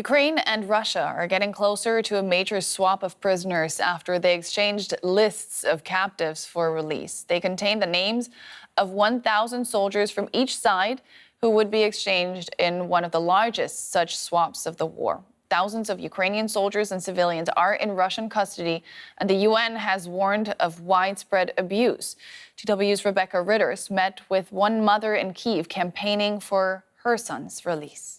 Ukraine and Russia are getting closer to a major swap of prisoners after they exchanged lists of captives for release. They contain the names of 1,000 soldiers from each side who would be exchanged in one of the largest such swaps of the war. Thousands of Ukrainian soldiers and civilians are in Russian custody, and the UN has warned of widespread abuse. DW's Rebecca Ritters met with one mother in Kyiv campaigning for her son's release.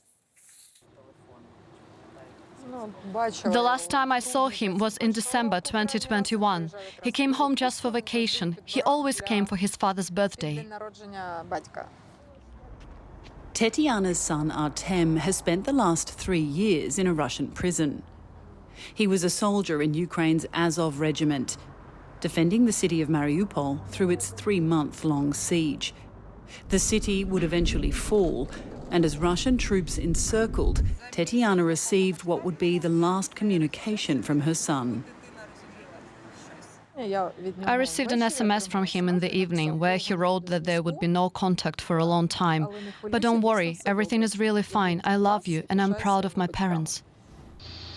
The last time I saw him was in December 2021. He came home just for vacation. He always came for his father's birthday. Tetiana's son Artem has spent the last 3 years in a Russian prison. He was a soldier in Ukraine's Azov regiment, defending the city of Mariupol through its 3-month-long siege. The city would eventually fall, and as Russian troops encircled, Tetiana received what would be the last communication from her son. I received an SMS from him in the evening where he wrote that there would be no contact for a long time. But don't worry, everything is really fine. I love you and I'm proud of my parents.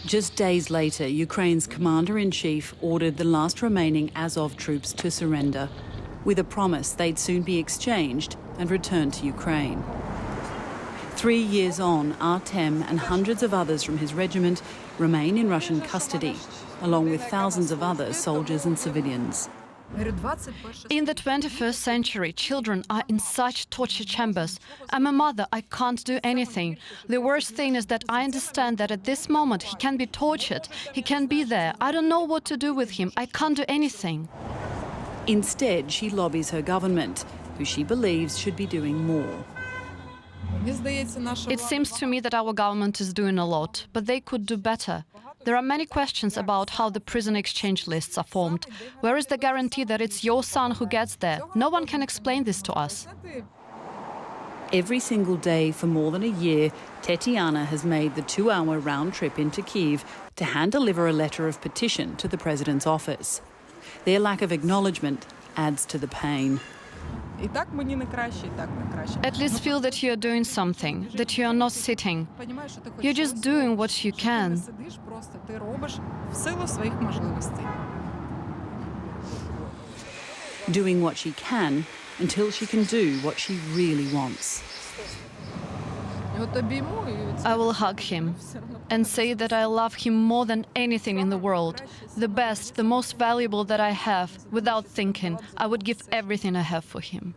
Just days later, Ukraine's commander-in-chief ordered the last remaining Azov troops to surrender, with a promise they'd soon be exchanged and returned to Ukraine. 3 years on, Artem and hundreds of others from his regiment remain in Russian custody, along with thousands of other soldiers and civilians. In the 21st century, children are in such torture chambers. I'm a mother, I can't do anything. The worst thing is that I understand that at this moment he can be tortured, he can be there. I don't know what to do with him, I can't do anything. Instead, she lobbies her government, who she believes should be doing more. It seems to me that our government is doing a lot, but they could do better. There are many questions about how the prison exchange lists are formed. Where is the guarantee that it's your son who gets there? No one can explain this to us. Every single day for more than a year, Tetiana has made the 2-hour round trip into Kyiv to hand-deliver a letter of petition to the president's office. Their lack of acknowledgement adds to the pain. At least feel that you are doing something, that you are not sitting. You're just doing what you can. Doing what she can until she can do what she really wants. I will hug him and say that I love him more than anything in the world. The best, the most valuable that I have. Without thinking, I would give everything I have for him.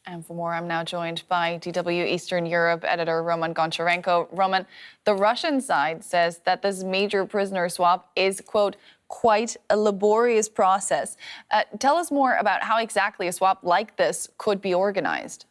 And for more, I'm now joined by DW Eastern Europe editor Roman Goncharenko. Roman, the Russian side says that this major prisoner swap is, quote, quite a laborious process. Tell us more about how exactly a swap like this could be organized.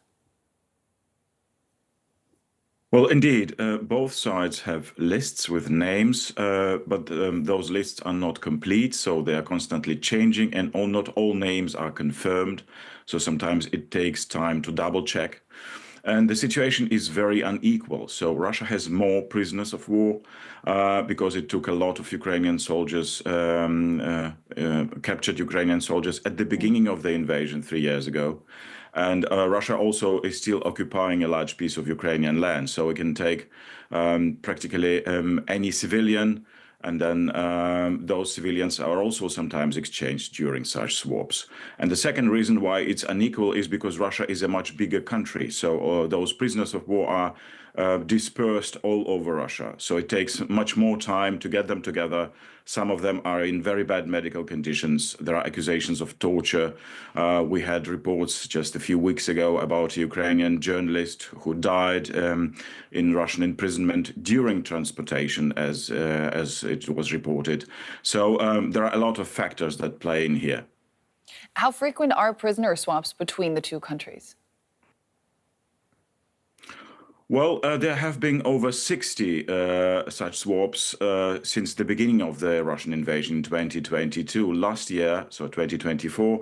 Well, indeed, both sides have lists with names, but those lists are not complete, so they are constantly changing, and not all names are confirmed. So sometimes it takes time to double check. And the situation is very unequal. So Russia has more prisoners of war because it took a lot of Ukrainian soldiers, captured Ukrainian soldiers at the beginning of the invasion 3 years ago. And Russia also is still occupying a large piece of Ukrainian land. So it can take practically any civilian, and then those civilians are also sometimes exchanged during such swaps. And the second reason why it's unequal is because Russia is a much bigger country. So those prisoners of war are dispersed all over Russia. So it takes much more time to get them together. Some of them are in very bad medical conditions. There are accusations of torture. We had reports just a few weeks ago about a Ukrainian journalist who died in Russian imprisonment during transportation, as it was reported. So there are a lot of factors that play in here. How frequent are prisoner swaps between the two countries? Well, there have been over 60 such swaps since the beginning of the Russian invasion in 2022. Last year, so 2024,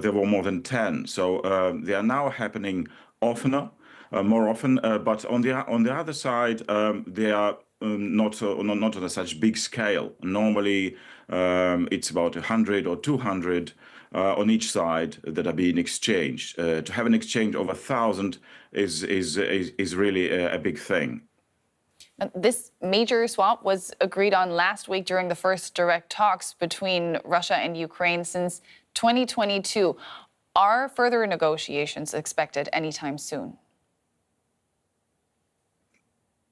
there were more than 10. So they are now happening oftener, more often. But on the other side, they are not on a such big scale. Normally, it's about 100 or 200 on each side that are being exchanged. To have an exchange of 1,000 is really a big thing. This major swap was agreed on last week during the first direct talks between Russia and Ukraine since 2022. Are further negotiations expected anytime soon?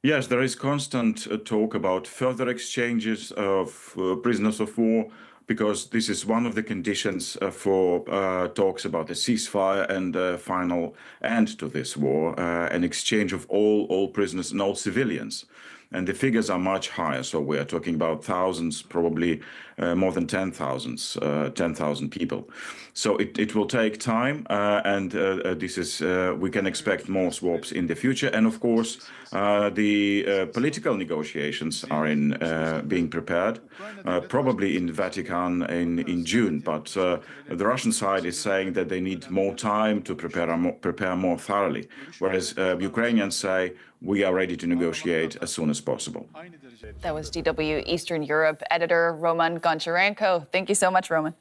Yes, there is constant talk about further exchanges of prisoners of war, because this is one of the conditions for talks about a ceasefire and a final end to this war, an exchange of all prisoners and all civilians. And the figures are much higher, so we are talking about thousands, probably more than 10,000 people. So it will take time, and we can expect more swaps in the future. And of course, the political negotiations are being prepared, probably in Vatican in June. But the Russian side is saying that they need more time to prepare more thoroughly, whereas Ukrainians say we are ready to negotiate as soon as possible. That was DW Eastern Europe editor Roman Goncharenko. Thank you so much, Roman.